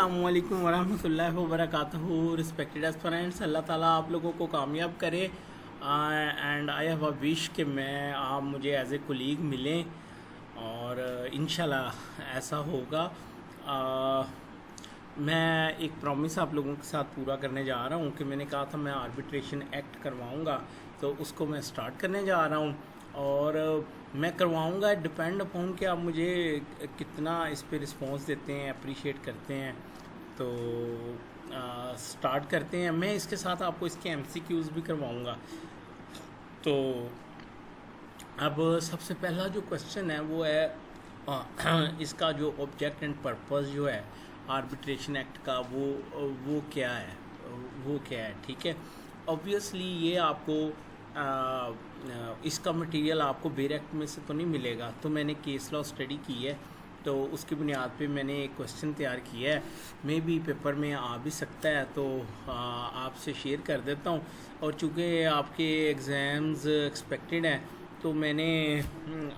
अस्सलामुअलैकुम वरहमतुल्लाहि वबरकातुहू। Respected aspirants, अल्लाह ताला आप लोगों को कामयाब करे। And I have a wish कि आप मुझे एज ए कोलीग मिलें और इंशाल्लाह ऐसा होगा। मैं एक प्रॉमिस आप लोगों के साथ पूरा करने जा रहा हूँ कि मैंने कहा था मैं आर्बिट्रेशन एक्ट करवाऊँगा, तो उसको मैं स्टार्ट करने जा रहा हूँ और मैं करवाऊँगा। डिपेंड अपॉन कि आप मुझे कितना इस पे रिस्पॉन्स देते हैं, अप्रिशिएट करते हैं। तो स्टार्ट करते हैं। मैं इसके साथ आपको इसके एमसीक्यूज़ भी करवाऊँगा। तो अब सबसे पहला जो क्वेश्चन है वो है इसका जो ऑब्जेक्ट एंड पर्पस जो है आर्बिट्रेशन एक्ट का वो क्या है, ठीक है। ऑब्वियसली ये आपको इसका मटेरियल आपको बेर एक्ट में से तो नहीं मिलेगा, तो मैंने केस लॉ स्टडी की है, तो उसकी बुनियाद पे मैंने एक क्वेश्चन तैयार किया है। मे भी पेपर में आ भी सकता है, तो आपसे शेयर कर देता हूँ। और चूँकि आपके एग्ज़ाम्स एक्सपेक्टेड हैं, तो मैंने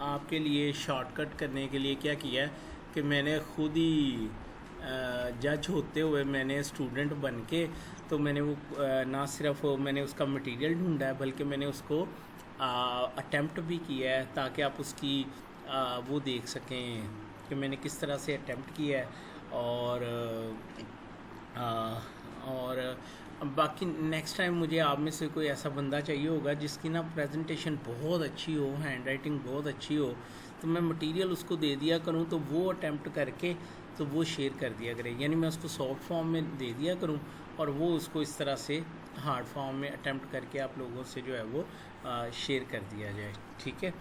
आपके लिए शॉर्टकट करने के लिए क्या किया है कि मैंने खुद ही जज होते हुए मैंने स्टूडेंट बन के, तो मैंने वो ना सिर्फ मैंने उसका मटेरियल ढूंढा है बल्कि मैंने उसको अटेम्प्ट भी किया है, ताकि आप उसकी वो देख सकें कि मैंने किस तरह से अटेम्प्ट किया है। और बाकी नेक्स्ट टाइम मुझे आप में से कोई ऐसा बंदा चाहिए होगा जिसकी ना प्रेजेंटेशन बहुत अच्छी हो, हैंड राइटिंग बहुत अच्छी हो, तो मैं मटेरियल उसको दे दिया करूं, तो वो अटेम्प्ट करके तो वो शेयर कर दिया करे। यानी मैं उसको सॉफ्ट फॉर्म में दे दिया करूं और वो उसको इस तरह से हार्ड फॉर्म में अटेम्प्ट करके आप लोगों से जो है वो शेयर कर दिया जाए, ठीक है।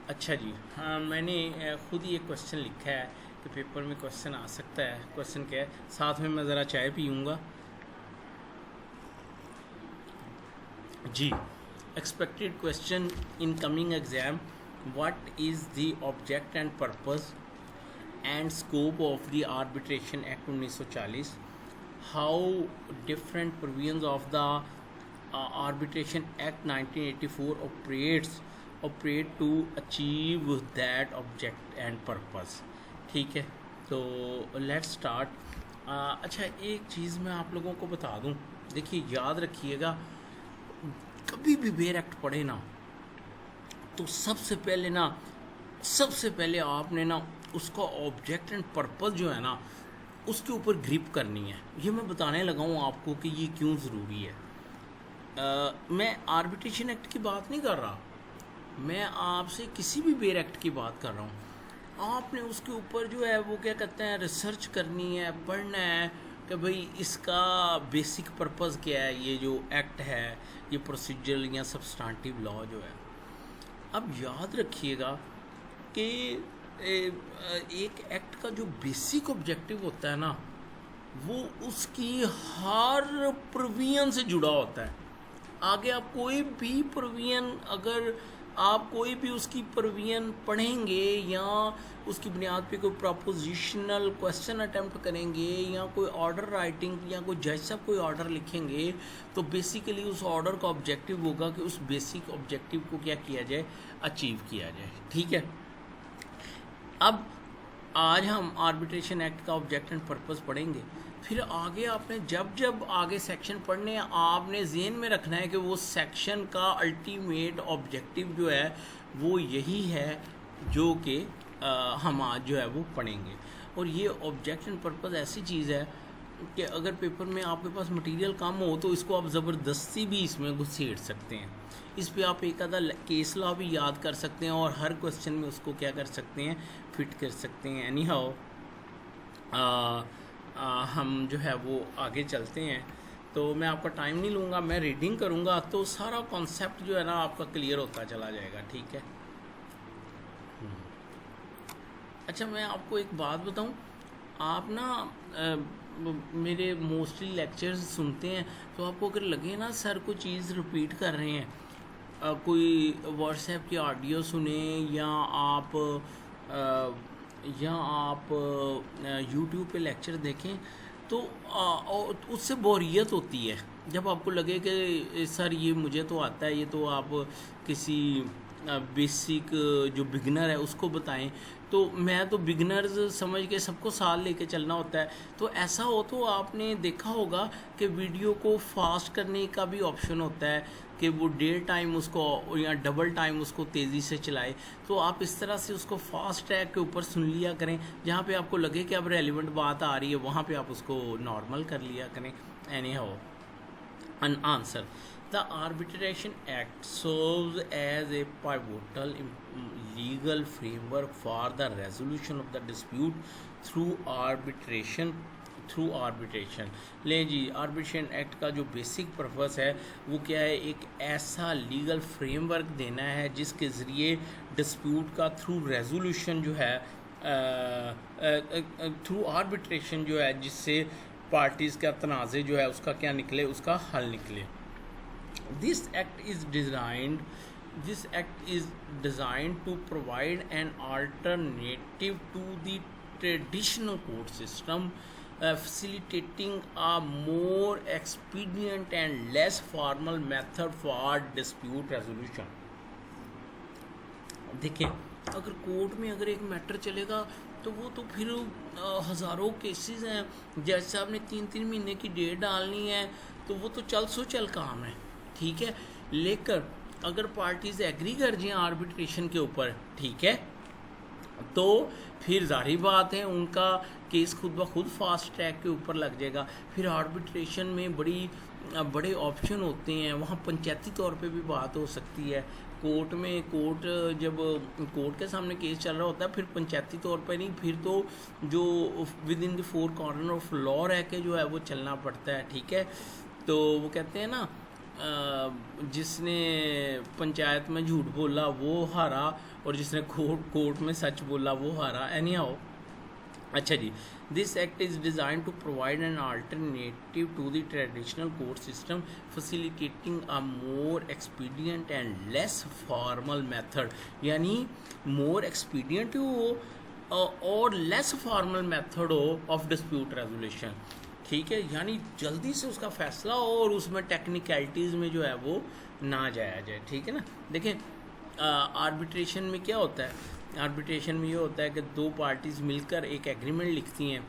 अच्छा जी, हाँ, मैंने ख़ुद ही एक क्वेश्चन लिखा है कि पेपर में क्वेश्चन आ सकता है। क्वेश्चन क्या है, साथ में मैं ज़रा चाय पीऊँगा जी। Expected question in coming exam, what is the object and purpose and scope of the Arbitration Act 1940, how different provisions of the Arbitration Act 1984 operate to achieve that object and purpose, ठीक है। तो let's start। अच्छा, एक चीज़ मैं आप लोगों को बता दूं, देखिए याद रखिएगा, कभी भी बेर एक्ट पढ़े ना, तो सबसे पहले आपने ना उसका ऑब्जेक्ट एंड पर्पस जो है ना उसके ऊपर ग्रिप करनी है। ये मैं बताने लगा हूँ आपको कि ये क्यों ज़रूरी है। मैं आर्बिट्रेशन एक्ट की बात नहीं कर रहा, मैं आपसे किसी भी बेर एक्ट की बात कर रहा हूँ। आपने उसके ऊपर जो है वो क्या कहते हैं, रिसर्च करनी है, पढ़ना है कि भाई इसका बेसिक पर्पस क्या है। ये जो एक्ट है, ये प्रोसीजरल या सब्सटेंटिव लॉ जो है। अब याद रखिएगा कि एक एक्ट का जो बेसिक ऑब्जेक्टिव होता है ना, वो उसकी हर प्रोविजन से जुड़ा होता है। आगे आप कोई भी प्रोविजन, अगर आप कोई भी उसकी प्रोविजन पढ़ेंगे या उसकी बुनियाद पे कोई प्रोपोजिशनल क्वेश्चन अटेम्प्ट करेंगे या कोई ऑर्डर राइटिंग या कोई जज साहब कोई ऑर्डर लिखेंगे, तो बेसिकली उस ऑर्डर का ऑब्जेक्टिव होगा कि उस बेसिक ऑब्जेक्टिव को क्या किया जाए, अचीव किया जाए, ठीक है। अब आज हम आर्बिट्रेशन एक्ट का ऑब्जेक्ट एंड पर्पस पढ़ेंगे। फिर आगे आपने जब आगे सेक्शन पढ़ने हैं, आपने ज़हन में रखना है कि वो सेक्शन का अल्टीमेट ऑब्जेक्टिव जो है वो यही है जो कि हम आज जो है वो पढ़ेंगे। और ये ऑब्जेक्ट एंड पर्पस ऐसी चीज़ है कि अगर पेपर में आपके पास मटेरियल कम हो तो इसको आप ज़बरदस्ती भी इसमें घुसेड़ सकते हैं। इस पे आप एक आधा केस लॉ भी याद कर सकते हैं और हर क्वेश्चन में उसको क्या कर सकते हैं, फिट कर सकते हैं। एनी हाउ हम जो है वो आगे चलते हैं। तो मैं आपका टाइम नहीं लूँगा, मैं रीडिंग करूँगा, तो सारा कॉन्सेप्ट जो है ना आपका क्लियर होता चला जाएगा, ठीक है। अच्छा, मैं आपको एक बात बताऊँ, आप ना मेरे मोस्टली लेक्चर्स सुनते हैं, तो आपको अगर लगे ना सर कोई चीज़ रिपीट कर रहे हैं, कोई व्हाट्सएप की ऑडियो सुने या आप यूट्यूब पे लेक्चर देखें, तो उससे बोरियत होती है। जब आपको लगे कि सर ये मुझे तो आता है, ये तो आप किसी बेसिक जो बिगनर है उसको बताएं। तो मैं तो बिगनर्स समझ के सबको साथ लेके चलना होता है। तो ऐसा हो तो आपने देखा होगा कि वीडियो को फास्ट करने का भी ऑप्शन होता है कि वो 1.5 टाइम उसको या डबल टाइम उसको तेज़ी से चलाए। तो आप इस तरह से उसको फास्ट ट्रैक के ऊपर सुन लिया करें, जहाँ पे आपको लगे कि अब रेलिवेंट बात आ रही है वहाँ पे आप उसको नॉर्मल कर लिया करें। Any how an answer. The Arbitration Act serves as a pivotal legal framework for the resolution of the dispute through arbitration. लें जी, आर्बिट्रेशन एक्ट का जो बेसिक पर्पस है वो क्या है, एक ऐसा लीगल फ्रेमवर्क देना है जिसके ज़रिए डिस्प्यूट का थ्रू रेजोल्यूशन जो है, थ्रू आर्बिट्रेशन जो है, जिससे पार्टीज़ का तनाज़े जो है उसका क्या निकले, उसका हल निकले। This act is designed to provide an alternative to the traditional court system, facilitating a more expedient and less formal method for dispute resolution। देखें, अगर कोर्ट में अगर एक मैटर चलेगा तो वो तो फिर हज़ारों केसेस हैं। जज साहब ने 3-3 महीने की डेट डालनी है तो वो तो चल काम है, ठीक है। लेकर अगर पार्टीज़ एग्री कर जाएं आर्बिट्रेशन के ऊपर, ठीक है, तो फिर जाहिर बात है उनका केस खुद ब खुद फास्ट ट्रैक के ऊपर लग जाएगा। फिर आर्बिट्रेशन में बड़े ऑप्शन होते हैं, वहाँ पंचायती तौर पे भी बात हो सकती है। जब कोर्ट के सामने केस चल रहा होता है फिर पंचायती तौर पे नहीं, फिर तो जो with in the 4 corner of law रह के जो है वो चलना पड़ता है, ठीक है। तो वो कहते हैं ना, जिसने पंचायत में झूठ बोला वो हारा और जिसने कोर्ट में सच बोला वो हारा। एनी हाउ, अच्छा जी, this act is design to provide an alternative to the traditional court system, facilitating a more expedient and less formal method. यानी मोर एक्सपीडियंट हो और लेस फॉर्मल मेथड हो ऑफ डिस्प्यूट रेजोल्यूशन, ठीक है। यानी जल्दी से उसका फैसला हो और उसमें टेक्निकलिटीज़ में जो है वो ना जाया जाए, ठीक है ना। देखें, आर्बिट्रेशन में क्या होता है, आर्बिट्रेशन में ये होता है कि 2 पार्टीज़ मिलकर एक एग्रीमेंट लिखती हैं,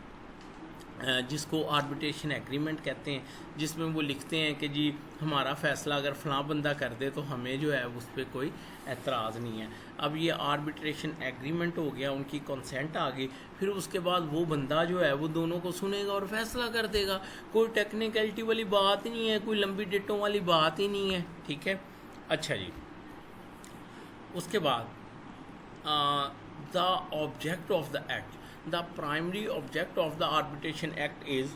जिसको आर्बिट्रेशन एग्रीमेंट कहते हैं, जिसमें वो लिखते हैं कि जी हमारा फ़ैसला अगर फ़लाँ बंदा कर दे तो हमें जो है उस पर कोई एतराज़ नहीं है। अब ये आर्बिट्रेशन एग्रीमेंट हो गया, उनकी कंसेंट आ गई, फिर उसके बाद वो बंदा जो है वो दोनों को सुनेगा और फैसला कर देगा। कोई टेक्निकलिटी वाली बात नहीं है, कोई लंबी डेटों वाली बात ही नहीं है, ठीक है। अच्छा जी, उसके बाद the object of the act, the primary object of the arbitration act is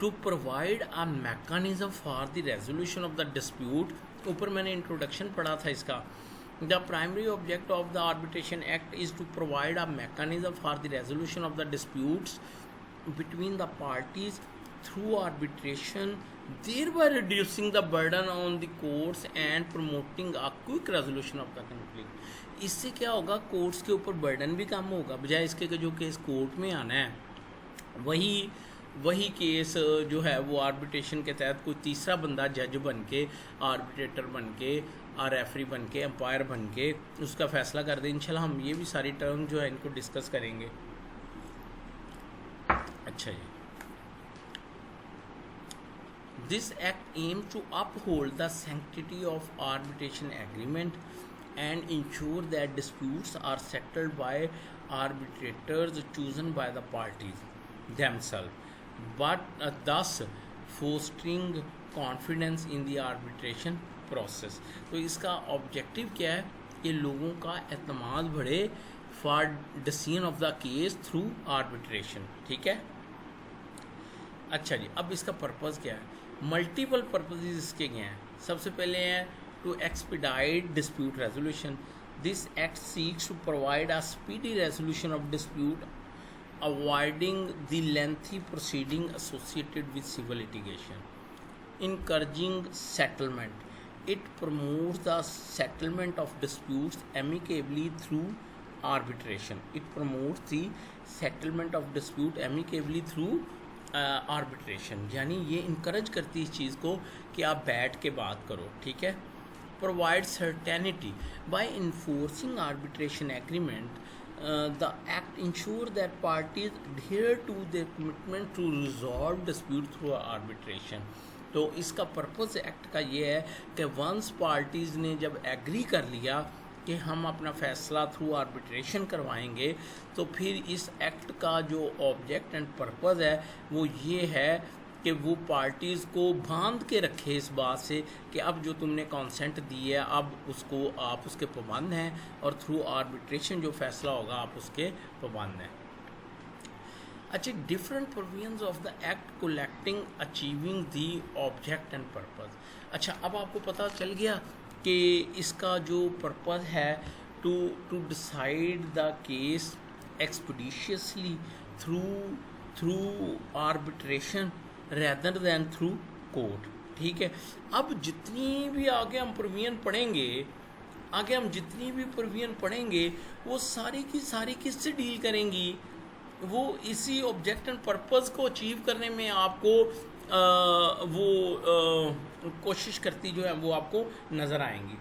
to provide a mechanism for the resolution of the dispute। ऊपर मैंने इंट्रोडक्शन पढ़ा था इसका। The primary object of the arbitration act is to provide a mechanism for the resolution of the disputes between the parties through arbitration, thereby reducing the burden on the courts and promoting a quick resolution of the conflict। इससे क्या होगा, courts के ऊपर burden भी कम होगा, बजाय इसके कि जो केस कोर्ट में आना है वही केस जो है वो आर्बिट्रेशन के तहत कोई तीसरा बंदा जज बन के, आर्बिट्रेटर बन के, रेफरी बन के, एम्पायर बन के उसका फैसला कर दे। इंशाल्लाह हम ये भी सारी टर्म जो है इनको डिस्कस करेंगे। अच्छा जी, this act aim to uphold the sanctity of arbitration agreement and ensure that disputes are settled by arbitrators chosen by the parties themselves, but thus fostering confidence in the arbitration process। तो इसका objective क्या है कि लोगों का एतमाद बढ़े for decision of the case through arbitration, ठीक है। अच्छा जी, अब इसका पर्पज़ क्या है, मल्टीपल पर्पजेज इसके क्या हैं। सबसे पहले हैं to expedite dispute resolution। This act seeks to provide a speedy resolution of dispute, avoiding the lengthy proceeding associated with civil litigation। Encouraging settlement, it promotes the settlement of disputes amicably through arbitration। It promotes the settlement of dispute amicably through arbitration। यानी ये encourage करती है इस चीज़ को कि आप बैठ के बात करो, ठीक है। provides certainty. By enforcing arbitration agreement, the act ensures that parties adhere to their commitment to resolve dispute through arbitration. तो इसका पर्पस एक्ट का ये है कि वंस पार्टीज़ ने जब एग्री कर लिया कि हम अपना फ़ैसला थ्रू आर्बिट्रेशन करवाएंगे, तो फिर इस एक्ट का जो ऑब्जेक्ट एंड पर्पस है वो ये है कि वो पार्टीज़ को बांध के रखे इस बात से कि अब जो तुमने कॉन्सेंट दी है अब उसको आप उसके पाबंद हैं और थ्रू आर्बिट्रेशन जो फैसला होगा आप उसके पाबंद हैं। अच्छा, different provisions of the act collecting achieving the object and purpose. अच्छा, अब आपको पता चल गया कि इसका जो पर्पस है to decide the case expeditiously through arbitration rather than through court. ठीक है, अब जितनी भी आगे हम प्रोविजन पढ़ेंगे वो सारी की सारी किससे डील करेंगी, वो इसी ऑब्जेक्ट एंड पर्पस को अचीव करने में आपको कोशिश करती जो है वो आपको नज़र आएंगी।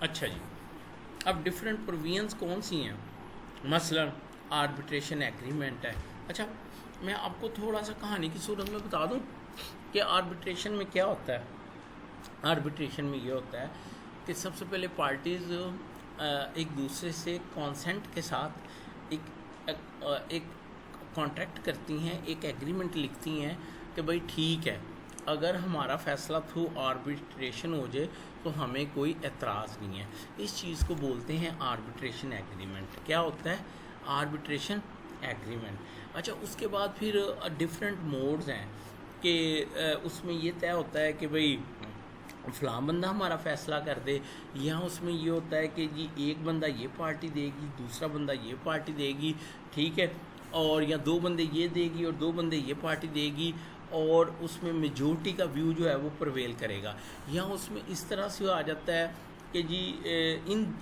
अच्छा जी, अब डिफरेंट प्रोविजंस कौन सी हैं? मसलन आर्बिट्रेशन एग्रीमेंट है। अच्छा, मैं आपको थोड़ा सा कहानी की सूरत में बता दूं कि आर्बिट्रेशन में क्या होता है। आर्बिट्रेशन में ये होता है कि सबसे पहले पार्टीज़ एक दूसरे से कॉन्सेंट के साथ एक कॉन्ट्रैक्ट करती हैं, एक एग्रीमेंट लिखती हैं कि भाई ठीक है, अगर हमारा फ़ैसला थ्रू आर्बिट्रेशन हो जाए तो हमें कोई एतराज़ नहीं है। इस चीज़ को बोलते हैं आर्बिट्रेशन एग्रीमेंट। क्या होता है? Arbitration agreement. अच्छा, उसके बाद फिर डिफरेंट मोड्स हैं कि उसमें ये तय होता है कि भाई फ़लाँ बंदा हमारा फ़ैसला कर दे, या उसमें ये होता है कि जी एक बंदा ये पार्टी देगी, दूसरा बंदा ये पार्टी देगी, ठीक है, और या दो बंदे ये देगी और दो बंदे ये पार्टी देगी, और उसमें मेजॉरिटी का व्यू जो है वो प्रिवेल करेगा। या उसमें इस तरह से आ जाता है कि जी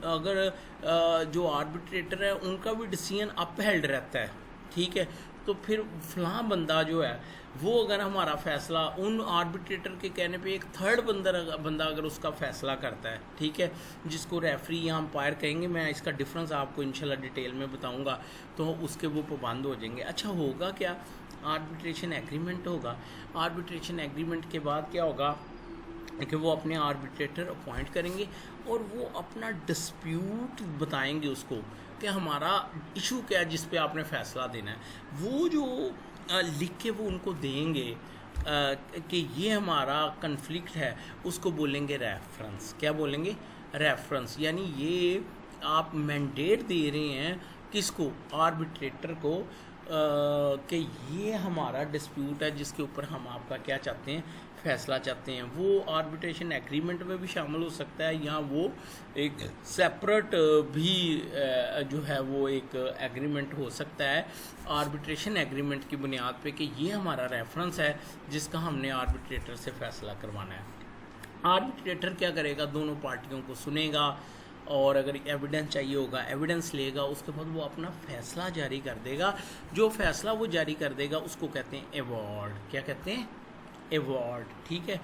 अगर जो आर्बिट्रेटर है उनका भी डिसीजन अपहेल्ड रहता है, ठीक है, तो फिर फ़लाँ बंदा जो है वो अगर हमारा फ़ैसला उन आर्बिट्रेटर के कहने पे एक थर्ड बंदा अगर उसका फ़ैसला करता है, ठीक है, जिसको रेफरी या अंपायर कहेंगे, मैं इसका डिफरेंस आपको इंशाल्लाह डिटेल में बताऊंगा, तो उसके वो पाबंद हो जाएंगे। अच्छा, होगा क्या? आर्बिट्रेशन एग्रीमेंट होगा। आर्बिट्रेशन एग्रीमेंट के बाद क्या होगा कि वो अपने आर्बिट्रेटर अपॉइंट करेंगे और वो अपना डिस्प्यूट बताएंगे उसको कि हमारा इशू क्या है जिस पे आपने फ़ैसला देना है। वो जो लिख के वो उनको देंगे कि ये हमारा कन्फ्लिक्ट है, उसको बोलेंगे रेफरेंस। क्या बोलेंगे? रेफरेंस। यानी ये आप मैंडेट दे रहे हैं किसको? आर्बिट्रेटर को, कि ये हमारा डिस्प्यूट है जिसके ऊपर हम आपका क्या चाहते हैं? फ़ैसला चाहते हैं। वो आर्बिट्रेशन एग्रीमेंट में भी शामिल हो सकता है, या वो एक सेपरेट भी जो है वो एक एग्रीमेंट हो सकता है आर्बिट्रेशन एग्रीमेंट की बुनियाद पे कि ये हमारा रेफरेंस है जिसका हमने आर्बिट्रेटर से फ़ैसला करवाना है। आर्बिट्रेटर क्या करेगा? दोनों पार्टियों को सुनेगा और अगर एविडेंस चाहिए होगा एविडेंस लेगा, उसके बाद वो अपना फ़ैसला जारी कर देगा। जो फ़ैसला वो जारी कर देगा उसको कहते हैं अवॉर्ड। क्या कहते हैं? अवॉर्ड। ठीक है,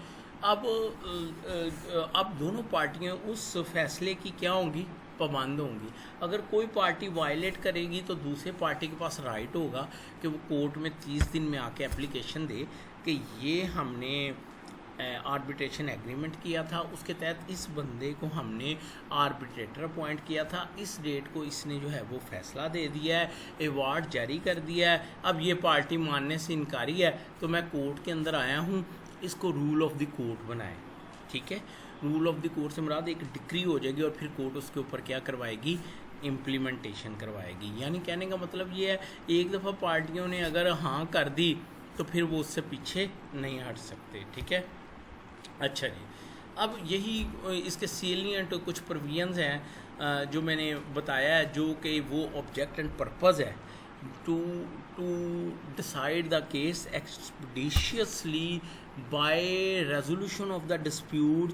अब दोनों पार्टियां उस फैसले की क्या होंगी? पाबंद होंगी। अगर कोई पार्टी वायलेट करेगी तो दूसरे पार्टी के पास राइट होगा कि वो कोर्ट में 30 दिन में आके एप्लीकेशन दे कि ये हमने आर्बिट्रेशन एग्रीमेंट किया था, उसके तहत इस बंदे को हमने आर्बिट्रेटर अपॉइंट किया था, इस डेट को इसने जो है वो फ़ैसला दे दिया है, अवार्ड जारी कर दिया है, अब ये पार्टी मानने से इनकारी है तो मैं कोर्ट के अंदर आया हूँ, इसको रूल ऑफ द कोर्ट बनाए। ठीक है, रूल ऑफ द कोर्ट से मुराद एक डिक्री हो जाएगी और फिर कोर्ट उसके ऊपर क्या करवाएगी? इम्प्लीमेंटेशन करवाएगी। यानी कहने का मतलब ये है, एक दफ़ा पार्टियों ने अगर हाँ कर दी तो फिर वो उससे पीछे नहीं हट सकते। ठीक है, अच्छा जी, अब यही इसके सेलिएंट कुछ प्रोविजंस हैं जो मैंने बताया है, जो कि वो ऑब्जेक्ट एंड पर्पस है to decide the case expeditiously by resolution of the dispute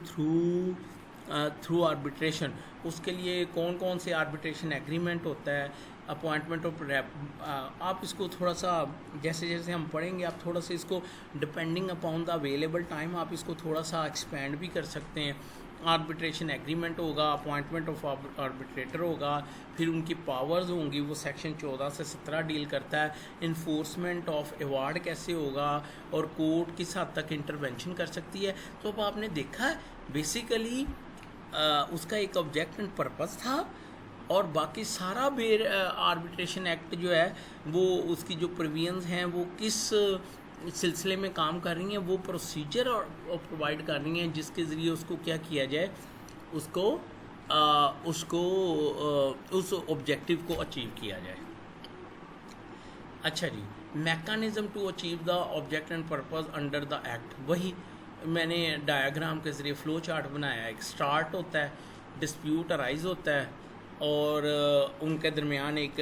through arbitration. उसके लिए कौन कौन से आर्बिट्रेशन एग्रीमेंट होता है, अपॉइंटमेंट ऑफ रेप, आप इसको थोड़ा सा जैसे जैसे हम पढ़ेंगे आप थोड़ा सा इसको depending upon the available time आप इसको थोड़ा सा एक्सपेंड भी कर सकते हैं। आर्बिट्रेशन एग्रीमेंट होगा, अपॉइंटमेंट ऑफ आर्बिट्रेटर होगा, फिर उनकी पावर्स होंगी, वो सेक्शन 14 से 17 डील करता है। इन्फोर्समेंट ऑफ अवार्ड कैसे होगा और कोर्ट किस हद तक इंटरवेंशन कर सकती है। तो अब आपने देखा है बेसिकली उसका एक ऑब्जेक्ट एंड पर्पस था और बाकी सारा आर्बिट्रेशन एक्ट जो है वो उसकी जो प्रोविजंस हैं वो किस सिलसिले में काम कर रही हैं, वो प्रोसीजर और प्रोवाइड कर रही हैं जिसके ज़रिए उसको क्या किया जाए, उसको उस ऑब्जेक्टिव को अचीव किया जाए। अच्छा जी, mechanism to achieve the object and purpose under the act, वही मैंने डायग्राम के ज़रिए फ्लो चार्ट बनाया है। एक स्टार्ट होता है, डिस्प्यूट अराइज होता है और उनके दरमियान एक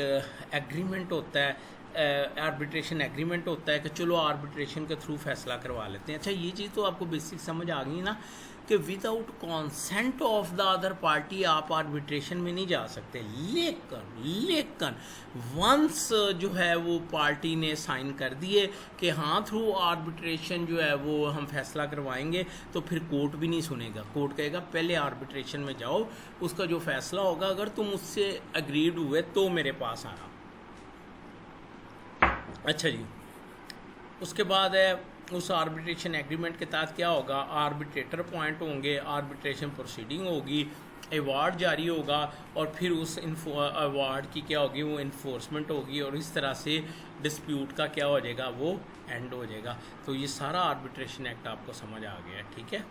एग्रीमेंट होता है, आर्बिट्रेशन एग्रीमेंट होता है कि चलो आर्बिट्रेशन के थ्रू फैसला करवा लेते हैं। अच्छा ये चीज़ तो आपको बेसिक समझ आ गई ना कि without consent of the other party आप आर्बिट्रेशन में नहीं जा सकते। लेकिन वंस जो है वो पार्टी ने साइन कर दिए कि हाँ थ्रू आर्बिट्रेशन जो है वो हम फैसला करवाएंगे, तो फिर कोर्ट भी नहीं सुनेगा। कोर्ट कहेगा पहले आर्बिट्रेशन में जाओ, उसका जो फैसला होगा अगर तुम उससे अग्रीड हुए तो मेरे पास आना। अच्छा जी, उसके बाद है उस आर्बिट्रेशन एग्रीमेंट के तहत क्या होगा, आर्बिट्रेटर अपॉइंट होंगे, आर्बिट्रेशन प्रोसीडिंग होगी, अवार्ड जारी होगा और फिर उस अवार्ड की क्या होगी, वो इन्फोर्समेंट होगी और इस तरह से डिस्प्यूट का क्या हो जाएगा, वो एंड हो जाएगा। तो ये सारा आर्बिट्रेशन एक्ट आपको समझ आ गया, ठीक है।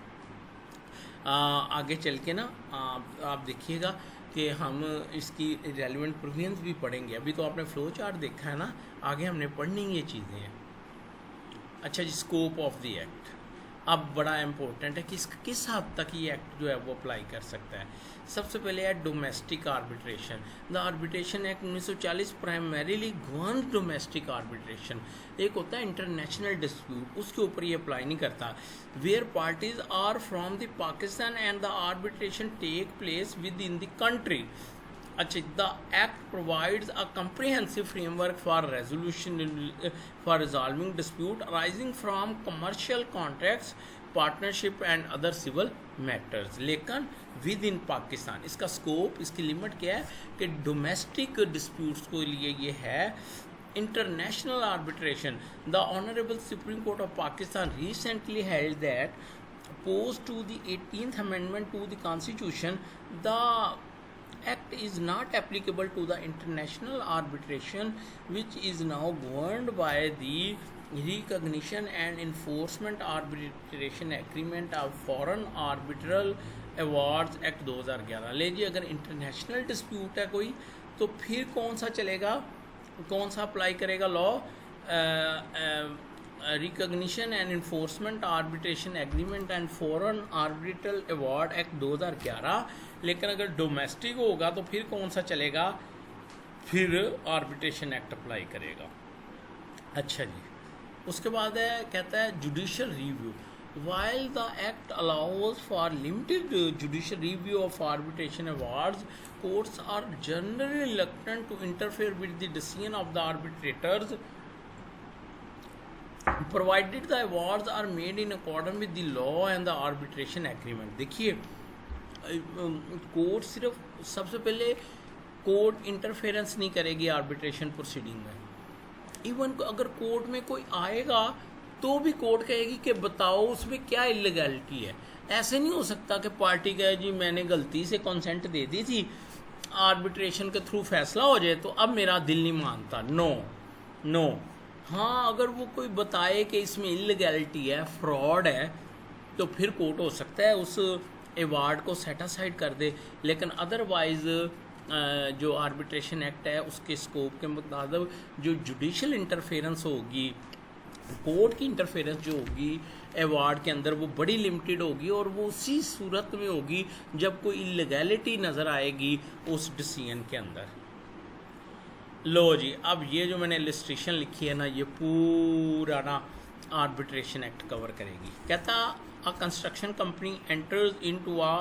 आगे चल के ना आप देखिएगा कि हम इसकी रेलिवेंट प्रोविजंस भी पढ़ेंगे। अभी तो आपने फ्लो चार्ट देखा है ना, आगे हमने पढ़नी ये चीज़ें हैं। अच्छा जी, स्कोप ऑफ द एक्ट अब बड़ा इम्पोर्टेंट है कि किस हद तक ये एक्ट जो है वो अप्लाई कर सकता है। सबसे पहले है domestic arbitration. The arbitration act 1940 primarily govern domestic arbitration. एक होता है इंटरनेशनल डिस्प्यूट, उसके ऊपर ये अप्लाई नहीं करता। Where parties are from the Pakistan and the arbitration take place within the country. अच्छा, the act provides a comprehensive framework for resolution for resolving dispute arising from commercial contracts, partnership and other civil matters. लेकिन within Pakistan इसका scope, इसकी limit क्या है कि domestic disputes के लिए ये है international arbitration. The honourable supreme court of Pakistan recently held that opposed to the 18th amendment to the constitution, the act is not applicable to the international arbitration which is now governed by the recognition and enforcement arbitration agreement of foreign arbitral awards act 2011। ले जी, अगर international dispute है कोई तो फिर कौन सा चलेगा, कौन सा अप्लाई करेगा law, recognition and enforcement arbitration agreement and foreign arbitral award act 2011। लेकिन अगर डोमेस्टिक होगा तो फिर कौन सा चलेगा, फिर आर्बिट्रेशन एक्ट अप्लाई करेगा। अच्छा जी, उसके बाद है कहता है judicial review. While the act allows for limited judicial review of arbitration awards, courts are generally reluctant to interfere with the decision of the arbitrators provided the awards are made in accordance with the law and the arbitration agreement। देखिए court सिर्फ, सबसे पहले court interference नहीं करेगी arbitration proceeding में। Even अगर court में कोई आएगा तो भी कोर्ट कहेगी कि बताओ उसमें क्या इलीगैलिटी है। ऐसे नहीं हो सकता कि पार्टी कहे जी मैंने गलती से कंसेंट दे दी थी, आर्बिट्रेशन के थ्रू फैसला हो जाए तो अब मेरा दिल नहीं मानता। नो। हाँ, अगर वो कोई बताए कि इसमें इलीगैलिटी है, फ्रॉड है, तो फिर कोर्ट हो सकता है उस अवार्ड को सेट असाइड कर दे। लेकिन अदरवाइज़ जो आर्बिट्रेशन एक्ट है उसके स्कोप के मुताबिक जो जुडिशियल इंटरफेरेंस होगी, कोर्ट की इंटरफेरेंस जो होगी अवार्ड के अंदर, वो बड़ी लिमिटेड होगी और वो उसी सूरत में होगी जब कोई इलीगैलिटी नज़र आएगी उस डिसीजन के अंदर। लो जी, अब ये जो मैंने इलस्ट्रेशन लिखी है ना, ये पूरा ना आर्बिट्रेशन एक्ट कवर करेगी। कहता a construction company enters into a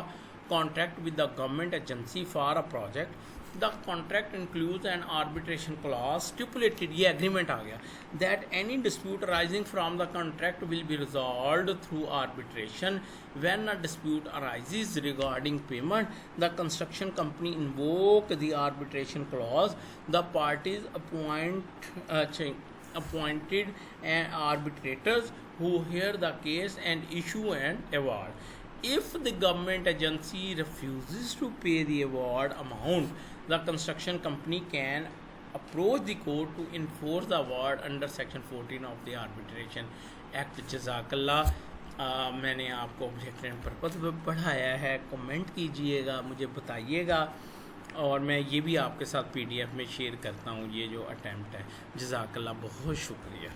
contract with the government agency for a project the contract includes N arbitration clause stipulated, ये एग्रीमेंट आ गया, that any dispute arising from the contract will be resolved through arbitration. When a dispute arises regarding payment, the construction company invoke the arbitration clause. The parties appointed arbitrators who hear the case and issue an award. If the government agency refuses to pay the award amount, the construction company can approach the court to enforce the award under section 14 of the Arbitration Act. जज़ाकल्लाह. मैंने आपको object and purpose पढ़ाया है. Comment कीजिएगा, मुझे बताइएगा, और मैं ये भी आपके साथ PDF में शेयर करता हूँ ये जो अटैम्प्ट है. जज़ाकल्लाह, बहुत शुक्रिया.